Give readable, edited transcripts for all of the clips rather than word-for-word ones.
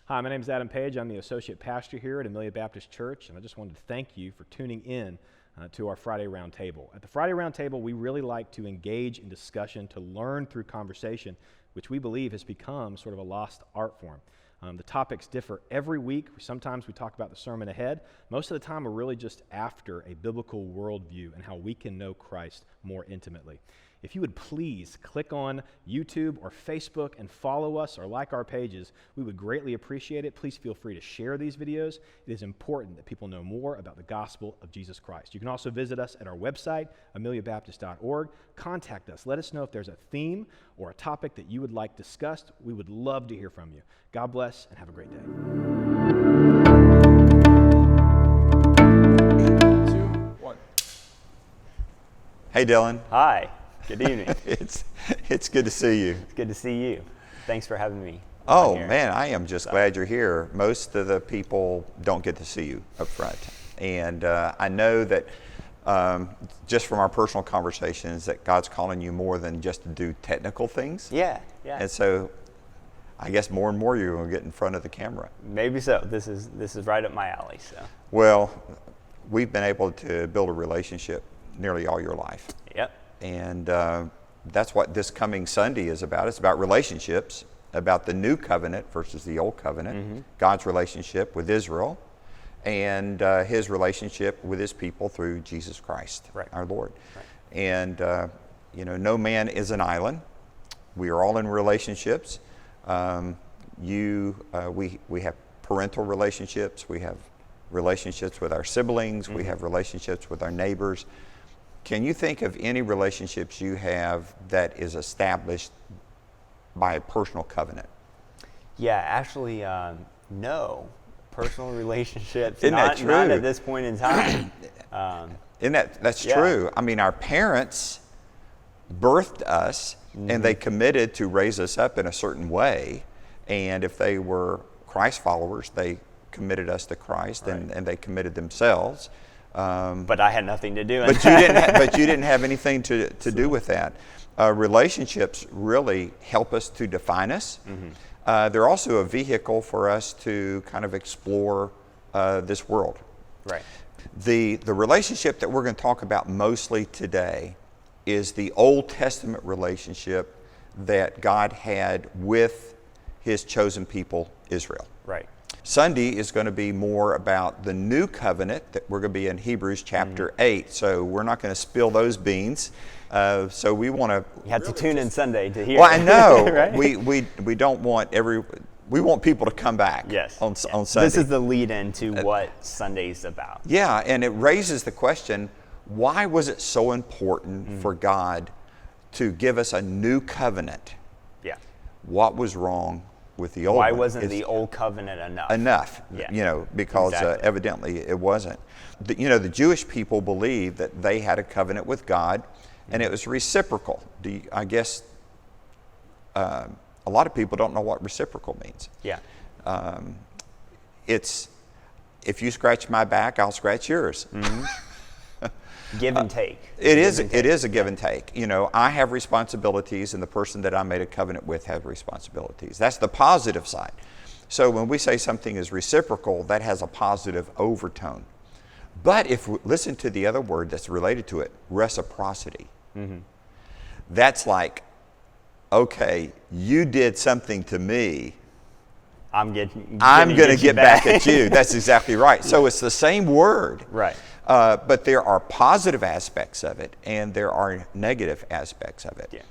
Hi, my name is Adam Page. I'm the associate pastor here at Amelia Baptist Church, and I just wanted to thank you for tuning in to our Friday Roundtable. At the Friday Roundtable, we really like to engage in discussion, to learn through conversation, which we believe has become sort of a lost art form. The topics differ every week. Sometimes we talk about the sermon ahead. Most of the time, we're really just after a biblical worldview and how we can know Christ more intimately. If you would please click on YouTube or Facebook and follow us or like our pages, we would greatly appreciate it. Please feel free to share these videos. It is important that people know more about the gospel of Jesus Christ. You can also visit us at our website, ameliabaptist.org. Contact us. Let us know if there's a theme or a topic that you would like discussed. We would love to hear from you. God bless and have a great day. 2, 1. Hey, Dylan. Hi, good evening. It's good to see you. It's good to see you. Thanks for having me. Oh, on here. man, I am just glad you're here. Most of the people don't get to see you up front. And I know that just from our personal conversations that God's calling you more than just to do technical things. Yeah. And so I guess more and more you're going to get in front of the camera. Maybe so. This is right up my alley. So. Well, we've been able to build a relationship nearly all your life. Yep. And that's what this coming Sunday is about. It's about relationships, about the new covenant versus the old covenant, God's relationship with Israel, and his relationship with his people through Jesus Christ, our Lord. Right. And, no man is an island. We are all in relationships. We have parental relationships. We have relationships with our siblings. We have relationships with our neighbors. Can you think of any relationships you have that is established by a personal covenant? Yeah, actually, no. Personal relationships, Isn't that true? Not at this point in time. That's Yeah. true. I mean, our parents birthed us and they committed to raise us up in a certain way. And if they were Christ followers, they committed us to Christ, and they committed themselves. But I had nothing to do with But you didn't have anything to do with that. Relationships really help us to define us. They're also a vehicle for us to kind of explore this world. Right. The relationship that we're going to talk about mostly today is the Old Testament relationship that God had with his chosen people, Israel. Right. Sunday is going to be more about the new covenant that we're going to be in Hebrews chapter 8. So we're not going to spill those beans. So we want to. You have to tune in Sunday to hear. Well, I know. Right? We don't want we want people to come back. Yes. On Sunday. This is the lead in to what Sunday's about. Yeah, and it raises the question: why was it so important for God to give us a new covenant? Yeah. What was wrong with the old one? Why wasn't the old covenant enough? Enough, Yeah. because Exactly. evidently it wasn't. The Jewish people believed that they had a covenant with God, and it was reciprocal. I guess a lot of people don't know what reciprocal means. Yeah. It's, if you scratch my back, I'll scratch yours. Give and take. It is a give and take. I have responsibilities, and the person that I made a covenant with has responsibilities. That's the positive side. So when we say something is reciprocal, that has a positive overtone. But if we listen to the other word that's related to it, reciprocity. That's like, okay, you did something to me, I'm going to get back at you. That's exactly right. So it's the same word. Right. But there are positive aspects of it, and there are negative aspects of it. Yeah.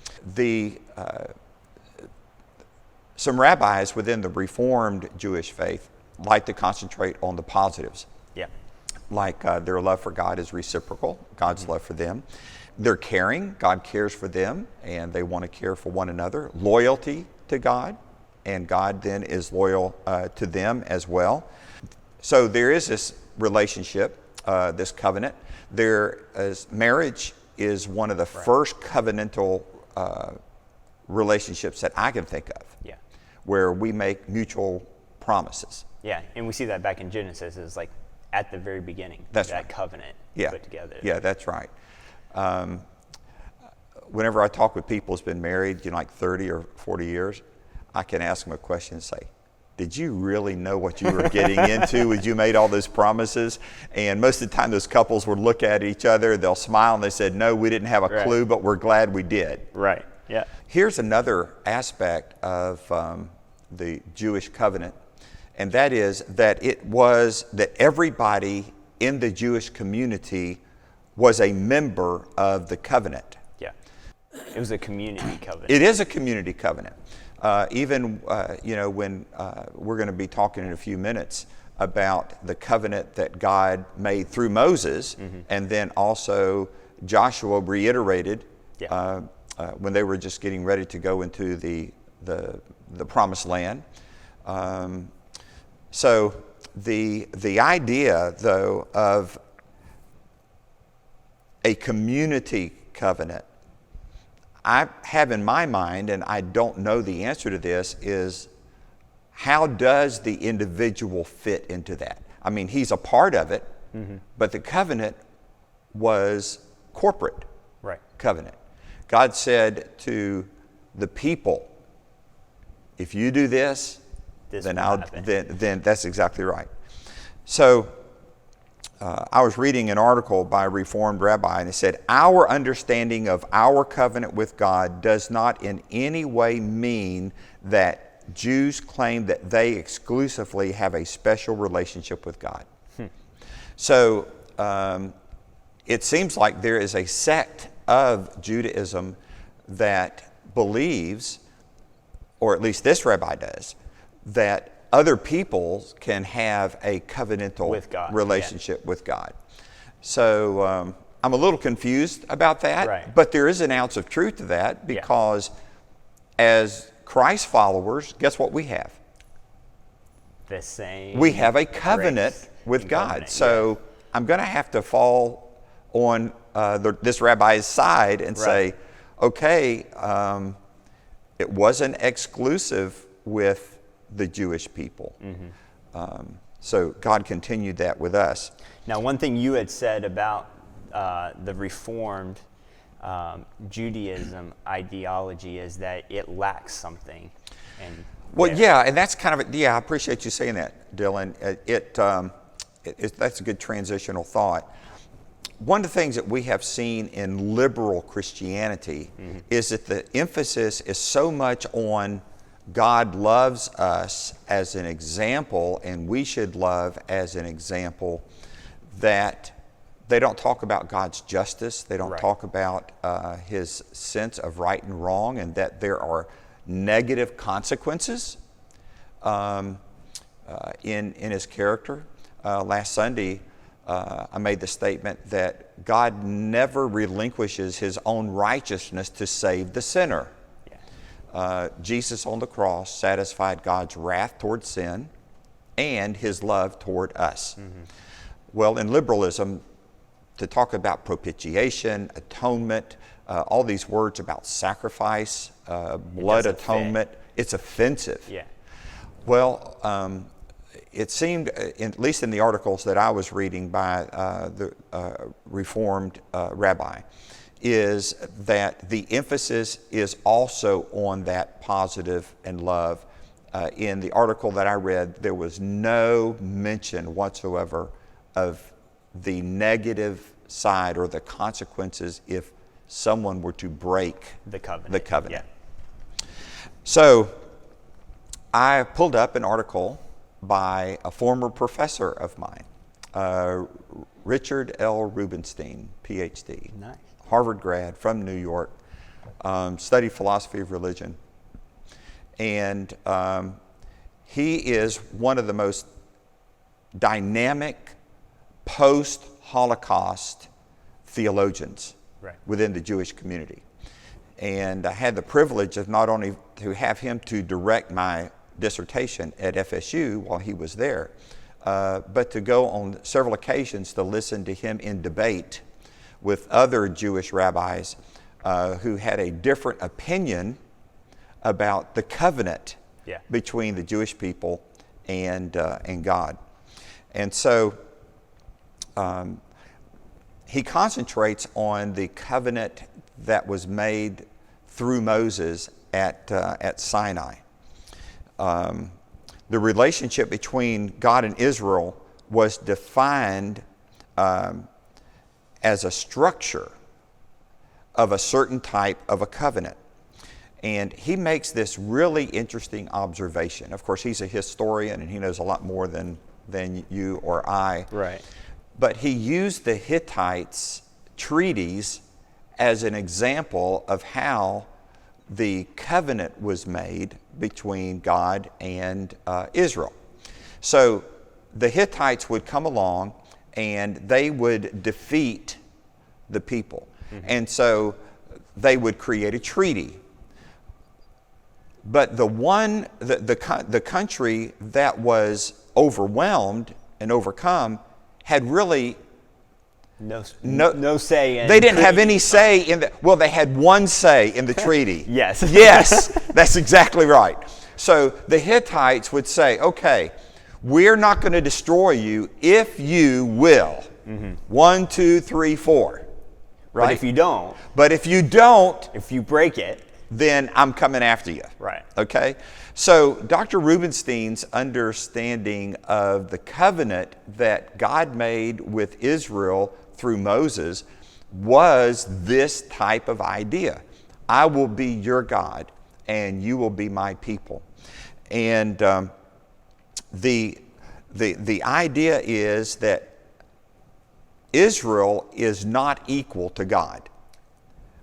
Some rabbis within the Reformed Jewish faith like to concentrate on the positives. Yeah. Like their love for God is reciprocal, God's love for them. They're caring, God cares for them, and they want to care for one another. Loyalty to God, and God then is loyal to them as well. So there is this relationship, this covenant. Marriage is one of the first covenantal relationships that I can think of. Yeah. Where we make mutual promises. Yeah, and we see that back in Genesis is like at the very beginning. That's that right. covenant put together. Yeah, that's right. Whenever I talk with people who's been married, like 30 or 40 years, I can ask them a question and say, did you really know what you were getting into when you made all those promises? And most of the time those couples would look at each other, they'll smile, and they said, no, we didn't have a clue, but we're glad we did. Right. Yeah. Here's another aspect of the Jewish covenant, and that is that it was that everybody in the Jewish community was a member of the covenant. Yeah. It was a community covenant. It is a community covenant. Even when we're going to be talking in a few minutes about the covenant that God made through Moses, and then also Joshua reiterated when they were just getting ready to go into the promised land. So the idea, though, of a community covenant, I have in my mind, and I don't know the answer to this, is how does the individual fit into that? I mean, he's a part of it, but the covenant was corporate covenant. God said to the people, if you do this then that's exactly right. So I was reading an article by a Reformed rabbi, and it said, our understanding of our covenant with God does not in any way mean that Jews claim that they exclusively have a special relationship with God. So it seems like there is a sect of Judaism that believes, or at least this rabbi does, that other people can have a covenantal relationship with God. So I'm a little confused about that, but there is an ounce of truth to that, because as Christ followers, guess what we have? The same. We have a covenant with God. So I'm going to have to fall on this rabbi's side and say, okay, it wasn't exclusive with the Jewish people. So God continued that with us. Now, one thing you had said about the Reformed Judaism ideology is that it lacks something. And and that's kind of, I appreciate you saying that, Dylan. That's a good transitional thought. One of the things that we have seen in liberal Christianity is that the emphasis is so much on God loves us as an example, and we should love as an example, that they don't talk about God's justice. They don't talk about His sense of right and wrong, and that there are negative consequences in His character. Last Sunday, I made the statement that God never relinquishes His own righteousness to save the sinner. Jesus on the cross satisfied God's wrath toward sin and His love toward us. Well, in liberalism, to talk about propitiation, atonement, all these words about sacrifice, blood atonement, it's offensive. Well, it seemed, at least in the articles that I was reading by the Reformed rabbi, is that the emphasis is also on that positive and love. In the article that I read, there was no mention whatsoever of the negative side or the consequences if someone were to break the covenant. So I pulled up an article by a former professor of mine, Richard L. Rubenstein, PhD. Nice. Harvard grad from New York, studied philosophy of religion. And he is one of the most dynamic post-Holocaust theologians within the Jewish community. And I had the privilege of not only to have him to direct my dissertation at FSU while he was there, but to go on several occasions to listen to him in debate with other Jewish rabbis who had a different opinion about the covenant between the Jewish people and God. And so he concentrates on the covenant that was made through Moses at Sinai. the relationship between God and Israel was defined as a structure of a certain type of a covenant. And he makes this really interesting observation. Of course, he's a historian and he knows a lot more than you or I. Right. But he used the Hittites' treaties as an example of how the covenant was made between God and Israel. So the Hittites would come along and they would defeat the people. And so they would create a treaty. But the country that was overwhelmed and overcome had really no say in. They didn't have any say in the. Well, they had one say in the treaty. Yes. Yes, that's exactly right. So the Hittites would say, "Okay, we're not going to destroy you if you will." 1, 2, 3, 4. Right. But if you don't. But if you don't, if you break it, then I'm coming after you. Right. Okay? So Dr. Rubenstein's understanding of the covenant that God made with Israel through Moses was this type of idea. I will be your God and you will be my people. And the idea is that Israel is not equal to God.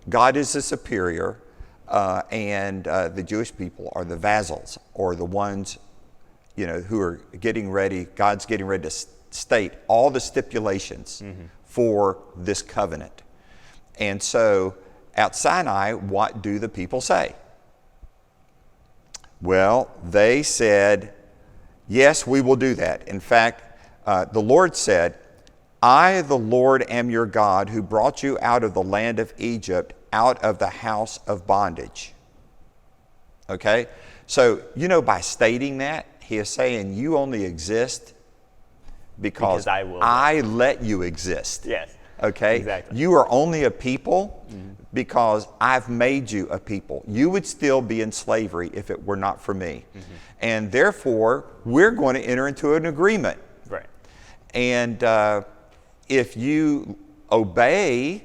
God is the superior, and the Jewish people are the vassals, or the ones, who are getting ready. God's getting ready to state all the stipulations for this covenant. And so, at Sinai, what do the people say? Well, they said, "Yes, we will do that." In fact, the Lord said, "I, the Lord, am your God who brought you out of the land of Egypt, out of the house of bondage." Okay? So, by stating that, he is saying you only exist because I let you exist. Yes. Okay? Exactly. You are only a people because I've made you a people. You would still be in slavery if it were not for me. And therefore, we're going to enter into an agreement. Right. And if you obey,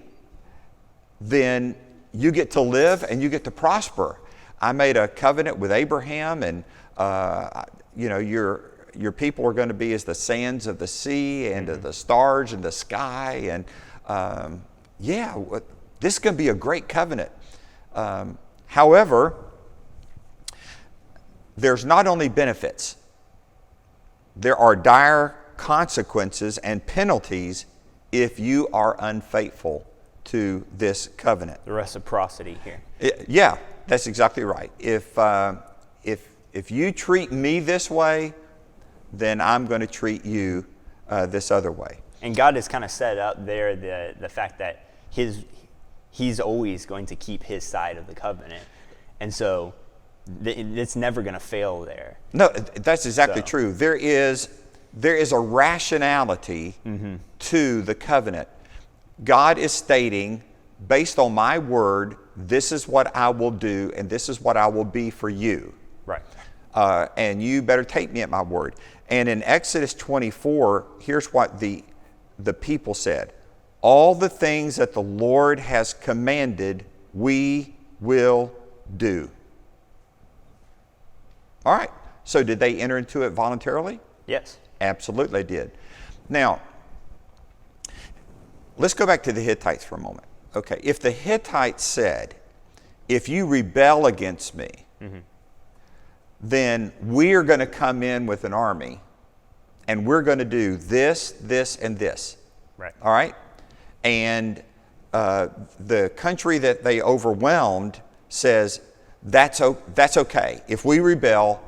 then you get to live and you get to prosper. I made a covenant with Abraham, and your people are going to be as the sands of the sea and the stars in the sky. And this is going to be a great covenant. However, there's not only benefits, there are dire consequences and penalties if you are unfaithful to this covenant. The reciprocity here. Yeah, that's exactly right. If you treat me this way, then I'm going to treat you this other way. And God has kind of set up there the fact that He's always going to keep His side of the covenant, and so it's never going to fail there. No, that's exactly true. There is a rationality to the covenant. God is stating, based on my word, this is what I will do, and this is what I will be for you. Right. And you better take me at my word. And in Exodus 24, here's what the people said. All the things that the Lord has commanded, we will do. All right. So did they enter into it voluntarily? Yes. Absolutely they did. Now, let's go back to the Hittites for a moment. Okay, if the Hittites said, if you rebel against me, then we're going to come in with an army and we're going to do this, this, and this. Right. All right? And the country that they overwhelmed says, that's okay. If we rebel,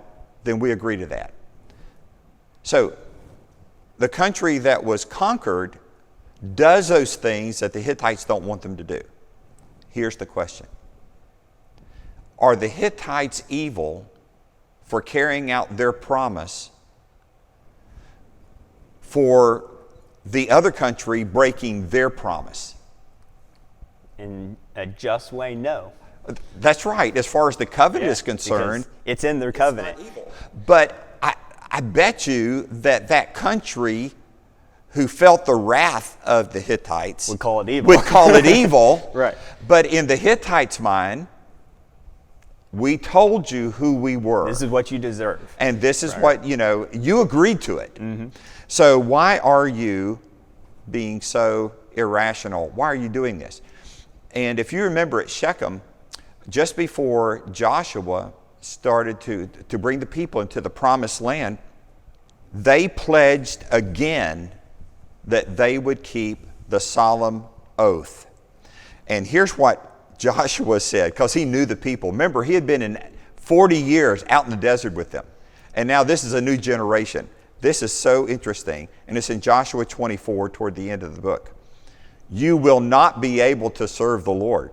then we agree to that. So the country that was conquered does those things that the Hittites don't want them to do. Here's the question. Are the Hittites evil for carrying out their promise for the other country breaking their promise? In a just way, no. That's right. As far as the covenant is concerned, it's in their covenant. But I bet you that country who felt the wrath of the Hittites Would call it evil. Would call it evil. Right. But in the Hittites' mind, we told you who we were. This is what you deserve. And this is what, you agreed to it. So why are you being so irrational? Why are you doing this? And if you remember at Shechem, just before Joshua started to bring the people into the promised land, they pledged again that they would keep the solemn oath. And here's what Joshua said, because he knew the people. Remember, he had been in 40 years out in the desert with them. And now this is a new generation. This is so interesting. And it's in Joshua 24 toward the end of the book. You will not be able to serve the Lord,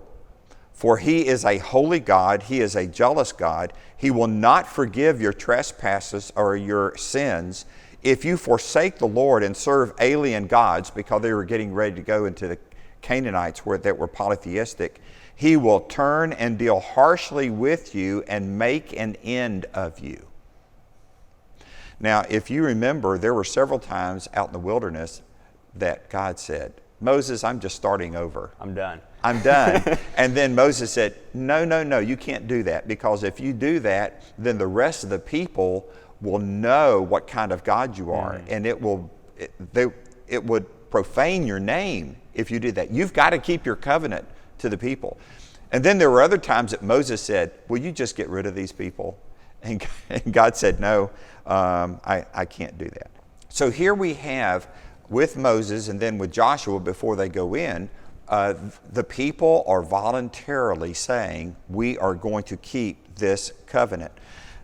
for he is a holy God. He is a jealous God. He will not forgive your trespasses or your sins if you forsake the Lord and serve alien gods, because they were getting ready to go into the Canaanites that were polytheistic. He will turn and deal harshly with you and make an end of you. Now, if you remember, there were several times out in the wilderness that God said, Moses, I'm just starting over. I'm done. I'm done. And then Moses said, no, you can't do that, because if you do that, then the rest of the people will know what kind of God you are, and it would profane your name if you did that. You've got to keep your covenant to the people. And then there were other times that Moses said, will you just get rid of these people? And God said, no, I can't do that. So here we have, with Moses and then with Joshua before they go in, the people are voluntarily saying, we are going to keep this covenant.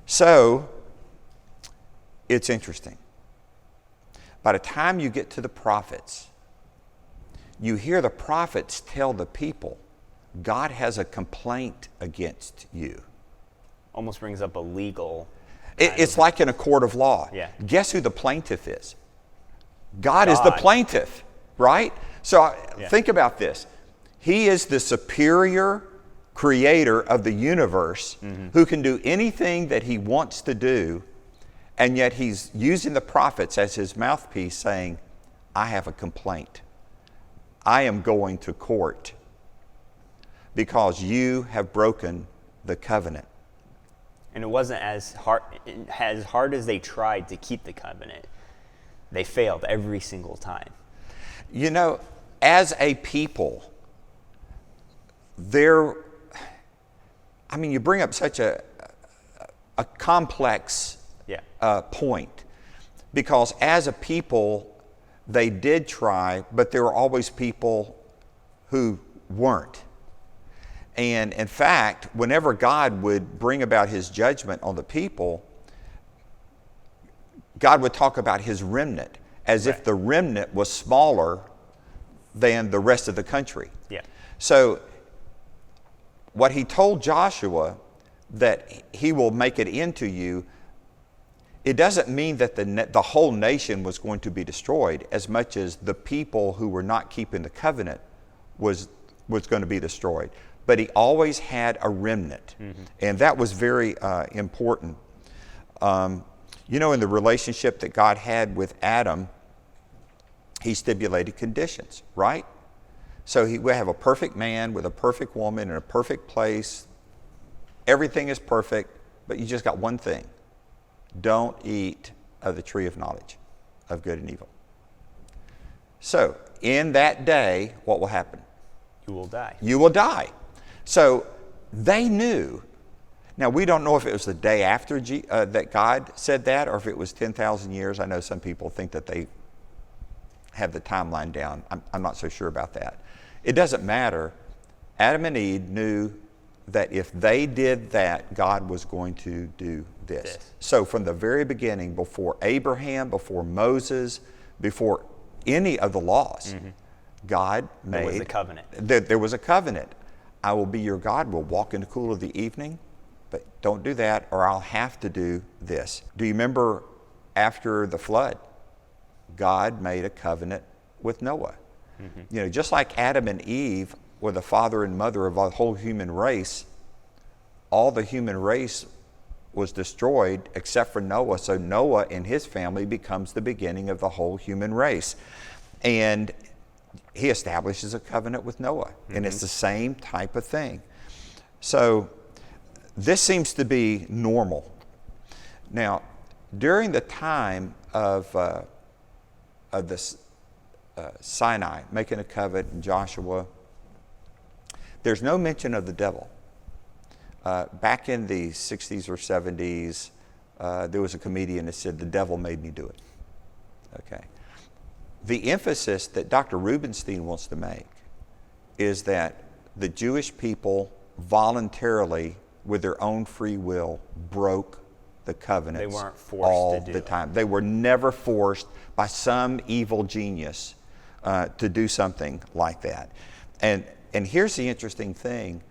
So it's interesting. By the time you get to the prophets, you hear the prophets tell the people, God has a complaint against you. Almost brings up a legal... It's like in a court of law. Yeah. Guess who the plaintiff is? God is the plaintiff, right? So think about this. He is the superior creator of the universe who can do anything that he wants to do, and yet he's using the prophets as his mouthpiece saying, I have a complaint. I am going to court because you have broken the covenant. And it wasn't as hard as they tried to keep the covenant. They failed every single time. You know, as a people, you bring up such a complex point, because as a people, they did try, but there were always people who weren't. And in fact, whenever God would bring about his judgment on the people, God would talk about his remnant as if the remnant was smaller than the rest of the country. Yeah. So what he told Joshua, that he will make it into you, it doesn't mean that the whole nation was going to be destroyed, as much as the people who were not keeping the covenant was going to be destroyed. But he always had a remnant, and that was very important. In the relationship that God had with Adam, he stipulated conditions, right? So we have a perfect man with a perfect woman in a perfect place. Everything is perfect, but you just got one thing. Don't eat of the tree of knowledge of good and evil. So in that day, what will happen? You will die. You will die. So they knew. Now, we don't know if it was the day after that God said that, or if it was 10,000 years. I know some people think that they have the timeline down. I'm not so sure about that. It doesn't matter. Adam and Eve knew that if they did that, God was going to do this. So from the very beginning, before Abraham, before Moses, before any of the laws, God made... There was a covenant. There was a covenant. I will be your God. We'll walk in the cool of the evening, but don't do that, or I'll have to do this. Do you remember after the flood, God made a covenant with Noah? Just like Adam and Eve were the father and mother of the whole human race, all the human race was destroyed except for Noah. So Noah and his family becomes the beginning of the whole human race. And he establishes a covenant with Noah. And it's the same type of thing. So this seems to be normal. Now, during the time of this Sinai, making a covenant in Joshua, there's no mention of the devil. Back in the 60s or 70s, there was a comedian that said, "The devil made me do it." Okay. The emphasis that Dr. Rubenstein wants to make is that the Jewish people voluntarily, with their own free will, broke the covenants. They weren't forced all to do the it. time. They were never forced by some evil genius to do something like that. And here's the interesting thing,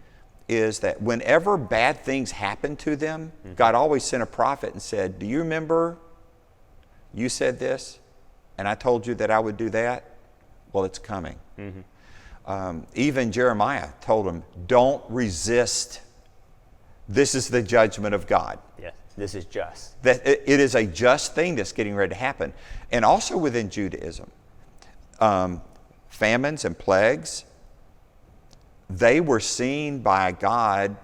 is that whenever bad things happened to them, God always sent a prophet and said, "Do you remember you said this, and I told you that I would do that? Well, it's coming." Even Jeremiah told him, "Don't resist. This is the judgment of God." Yeah, this is just. That it is a just thing that's getting ready to happen. And also within Judaism, famines and plagues, they were seen by God,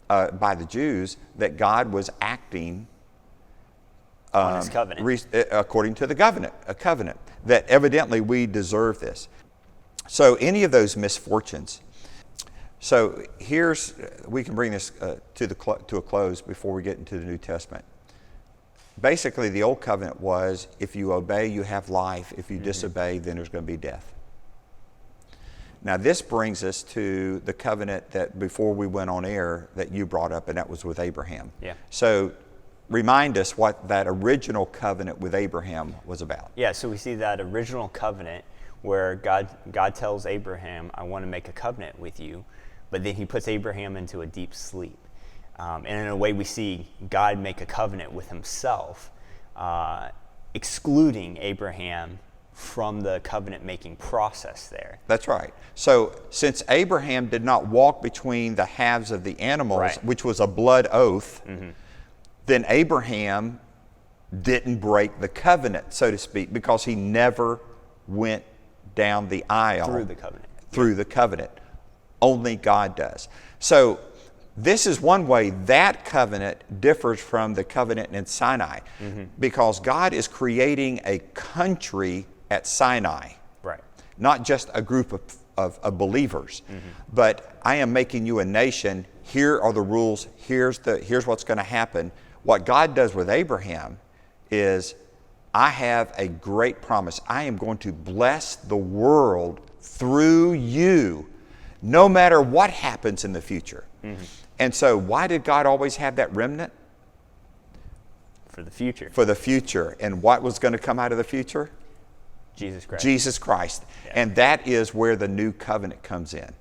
by the Jews, that God was acting On his covenant. According to the covenant, a covenant, that evidently we deserve this. So any of those misfortunes. So we can bring this to a close before we get into the New Testament. Basically, the old covenant was, if you obey, you have life. If you disobey, then there's going to be death. Now, this brings us to the covenant that before we went on air that you brought up, and that was with Abraham. Yeah. So remind us what that original covenant with Abraham was about. Yeah, so we see that original covenant where God tells Abraham, "I want to make a covenant with you," but then he puts Abraham into a deep sleep. And in a way we see God make a covenant with himself, excluding Abraham from the covenant-making process there. That's right. So since Abraham did not walk between the halves of the animals, Right. which was a blood oath, then Abraham didn't break the covenant, so to speak, because he never went down the aisle Through the covenant. through the covenant. Only God does. So this is one way that covenant differs from the covenant in Sinai, because God is creating a country at Sinai, Right. not just a group of believers, but I am making you a nation. Here are the rules. Here's what's going to happen. What God does with Abraham is, I have a great promise. I am going to bless the world through you, no matter what happens in the future. And so why did God always have that remnant? For the future. For the future. And what was going to come out of the future? Jesus Christ. Jesus Christ. Yeah. And that is where the new covenant comes in.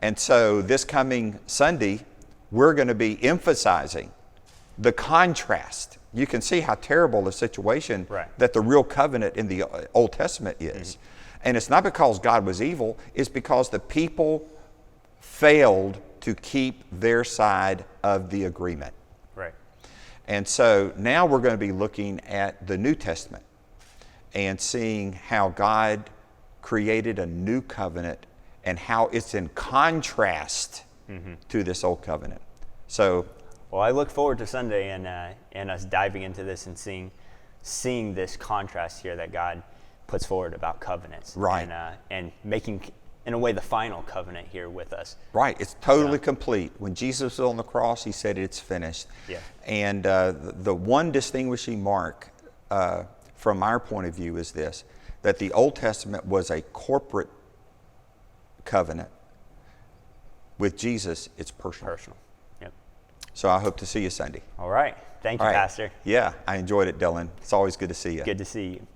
And so this coming Sunday, we're going to be emphasizing the contrast. You can see how terrible the situation Right. that the real covenant in the Old Testament is. And it's not because God was evil, it's because the people failed to keep their side of the agreement. Right. And so now we're going to be looking at the New Testament and seeing how God created a new covenant and how it's in contrast to this old covenant. So, Well, I look forward to Sunday and us diving into this and seeing this contrast here that God puts forward about covenants. Right. And making, in a way, the final covenant here with us. right, it's totally complete. When Jesus was on the cross, he said, "It's finished." Yeah. And the one distinguishing mark from our point of view is this, that the Old Testament was a corporate covenant. With Jesus, it's personal. Personal. Yep. So I hope to see you Sunday. All right. Thank you, All right. Pastor. Yeah, I enjoyed it, Dylan. It's always good to see you. Good to see you.